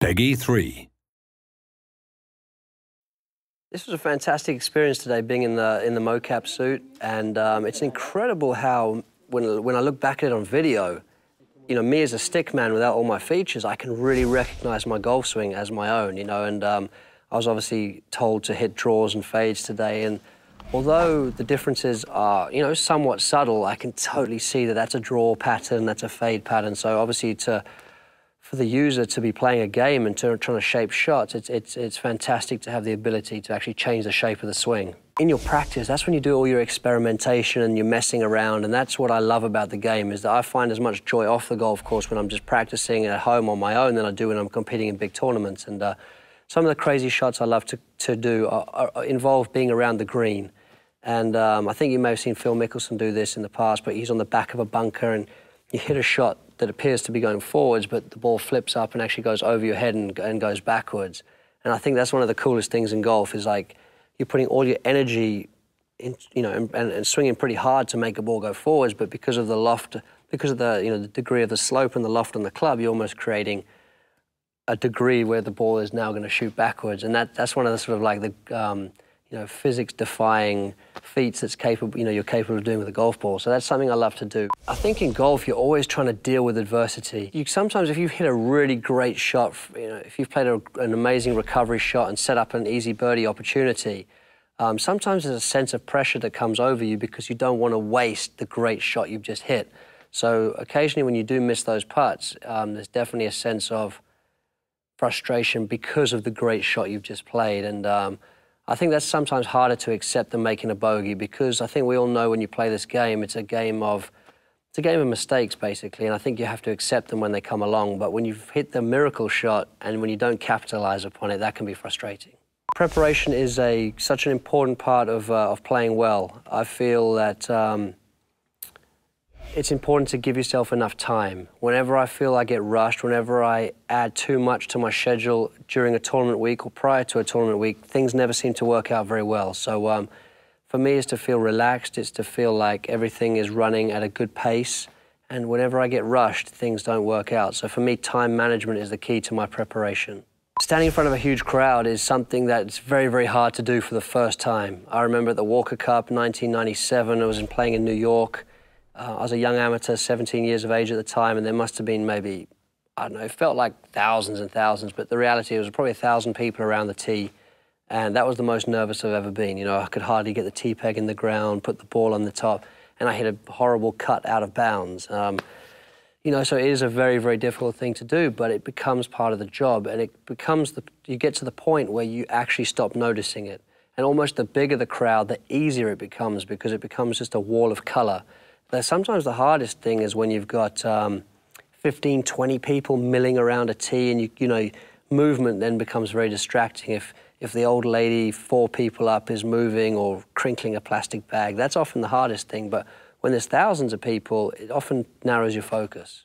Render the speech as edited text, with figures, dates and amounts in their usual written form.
PGA 3. This was a fantastic experience today, being in the mocap suit, and it's incredible how when I look back at it on video, you know, me as a stick man without all my features, I can really recognise my golf swing as my own, you know. And I was obviously told to hit draws and fades today, and although the differences are, you know, somewhat subtle, I can totally see that that's a draw pattern, that's a fade pattern. So obviously for the user to be playing a game and trying to shape shots, it's fantastic to have the ability to actually change the shape of the swing. In your practice, that's when you do all your experimentation and you're messing around, and that's what I love about the game, is that I find as much joy off the golf course when I'm just practicing at home on my own than I do when I'm competing in big tournaments. And some of the crazy shots I love to do involve being around the green. And I think you may have seen Phil Mickelson do this in the past, but he's on the back of a bunker and you hit a shot that appears to be going forwards, but the ball flips up and actually goes over your head and goes backwards. And I think that's one of the coolest things in golf, is like you're putting all your energy in, you know, and swinging pretty hard to make a ball go forwards, but because of the loft, because of the, you know, the degree of the slope and the loft on the club, you're almost creating a degree where the ball is now going to shoot backwards. And that's one of the sort of like the you know, physics-defying feats that's capable, you know, you're capable of doing with a golf ball. So that's something I love to do. I think in golf, you're always trying to deal with adversity. Sometimes if you've hit a really great shot, you know, if you've played an amazing recovery shot and set up an easy birdie opportunity, sometimes there's a sense of pressure that comes over you because you don't want to waste the great shot you've just hit. So occasionally when you do miss those putts, there's definitely a sense of frustration because of the great shot you've just played. And I think that's sometimes harder to accept than making a bogey, because I think we all know when you play this game, it's a game of mistakes, basically, and I think you have to accept them when they come along. But when you've hit the miracle shot and when you don't capitalise upon it, that can be frustrating. Preparation is such an important part of playing well. I feel that it's important to give yourself enough time. Whenever I feel I get rushed, whenever I add too much to my schedule during a tournament week or prior to a tournament week, things never seem to work out very well. So for me, it's to feel relaxed, it's to feel like everything is running at a good pace, and whenever I get rushed, things don't work out. So for me, time management is the key to my preparation. Standing in front of a huge crowd is something that's very, very hard to do for the first time. I remember at the Walker Cup, 1997, I was playing in New York. I was a young amateur, 17 years of age at the time, and there must have been maybe, I don't know, it felt like thousands and thousands, but the reality was probably 1,000 people around the tee, and that was the most nervous I've ever been. You know, I could hardly get the tee peg in the ground, put the ball on the top, and I hit a horrible cut out of bounds. You know, so it is a very, very difficult thing to do, but it becomes part of the job, and it becomes you get to the point where you actually stop noticing it. And almost the bigger the crowd, the easier it becomes, because it becomes just a wall of colour. Sometimes the hardest thing is when you've got 15, 20 people milling around a tee, and you know, movement then becomes very distracting. If the old lady 4 people up is moving or crinkling a plastic bag, that's often the hardest thing. But when there's thousands of people, it often narrows your focus.